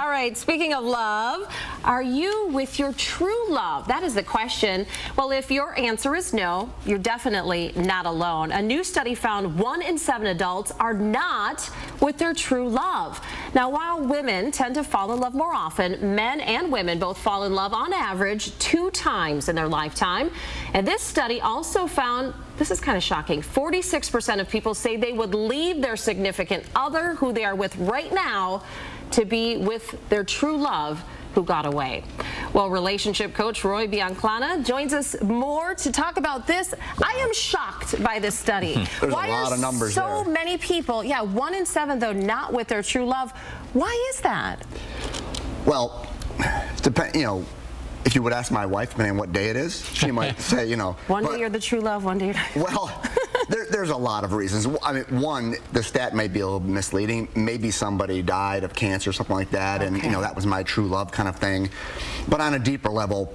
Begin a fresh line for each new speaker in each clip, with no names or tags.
All right, speaking of love, are you with your true love? That is the question. Well, if your answer is no, you're definitely not alone. A new study found 1 in 7 adults are not with their true love. Now, while women tend to fall in love more often, men and women both fall in love on average 2 times in their lifetime. And this study also found, this is kind of shocking, 46% of people say they would leave their significant other who they are with right now to be with their true love who got away. Well, relationship coach Roy joins us more to talk about this. I am shocked by this study.
There's
Why
a lot of numbers
so
there.
many people, 1 in 7 though, not with their true love. Why is that?
Well, if you would ask my wife, depending on what day it is, she might say,
One day you're the true love, one day you're not.
Well, there's a lot of reasons. I mean, one, the stat may be a little misleading. Maybe somebody died of cancer or something like that, and that was my true love kind of thing. But on a deeper level,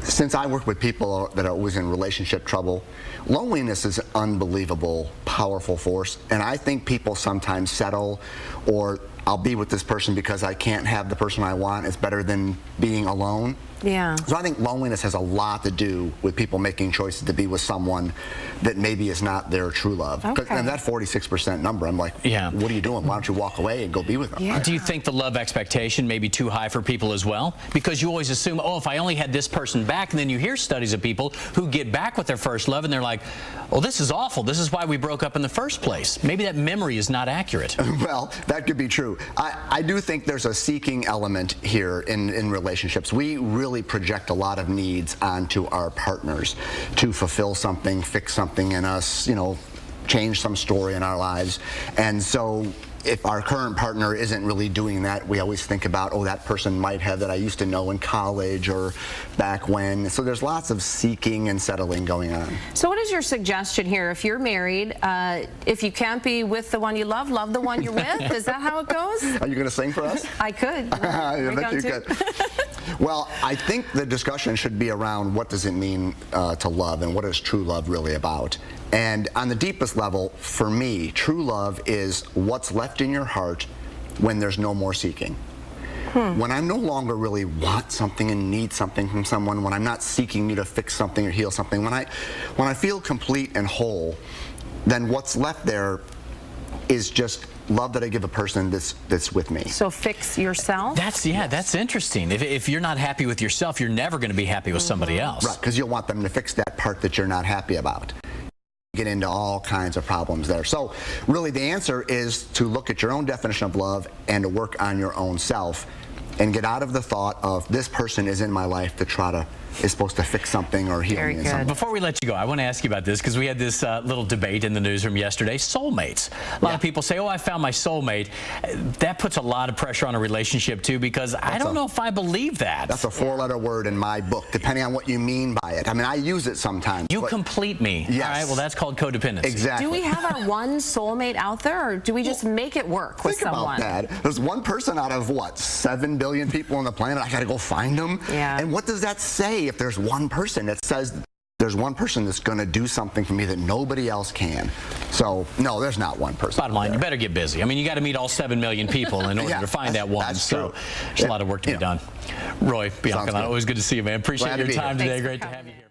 since I work with people that are always in relationship trouble, loneliness is an unbelievable, powerful force. And I think people sometimes settle, or I'll be with this person because I can't have the person I want. It's better than being alone.
Yeah.
So I think loneliness has a lot to do with people making choices to be with someone that maybe is not their true love.
Okay.
And that 46% number, I'm like, what are you doing? Why don't you walk away and go be with them?
Yeah.
Do you think the love expectation may be too high for people as well? Because you always assume, oh, if I only had this person back, and then you hear studies of people who get back with their first love and they're like, oh, this is awful. This is why we broke up in the first place. Maybe that memory is not accurate.
Well, that could be true. I do think there's a seeking element here in relationships. We really project a lot of needs onto our partners to fulfill something, fix something in us, change some story in our lives. And so if our current partner isn't really doing that, we always think about, oh, that person might have that I used to know in college or back when. So there's lots of seeking and settling going on.
So what is your suggestion here? If you're married, if you can't be with the one you love the one you're with? Is that how it goes?
Are you going to sing for us?
I could.
I bet you could. Well, I think the discussion should be around what does it mean to love, and what is true love really about. And on the deepest level, for me, true love is what's left in your heart when there's no more seeking. When I no longer really want something and need something from someone, when I'm not seeking you to fix something or heal something, when I feel complete and whole, then what's left there is just love that I give a person that's with me.
So fix yourself?
That's interesting. If you're not happy with yourself, you're never going to be happy with somebody else.
Right, because you'll want them to fix that part that you're not happy about. Get into all kinds of problems there. So really the answer is to look at your own definition of love and to work on your own self and get out of the thought of this person is in my life to is supposed to fix something or heal me in something.
Before we let you go, I want to ask you about this because we had this little debate in the newsroom yesterday. Soulmates. A lot of people say, oh, I found my soulmate. That puts a lot of pressure on a relationship too, because I don't know if I believe that.
That's a 4-letter word in my book, depending on what you mean by it. I mean, I use it sometimes.
You complete me.
Yes.
All right, well, that's called codependency.
Exactly.
Do we have our one soulmate out there, or do we just make it work with someone?
Think about that. There's one person out of, what, 7 billion people on the planet? I got to go find them?
Yeah.
And what does that say if there's one person that says there's one person that's going to do something for me that nobody else can? So, no, there's not one person.
Bottom line, you better get busy. I mean, you got to meet all 7 million people in order to find that one.
That's
so
true.
There's a lot of work to be done. Roy,
Sounds good.
always good to see you, man. Appreciate your time today. Great to have you here.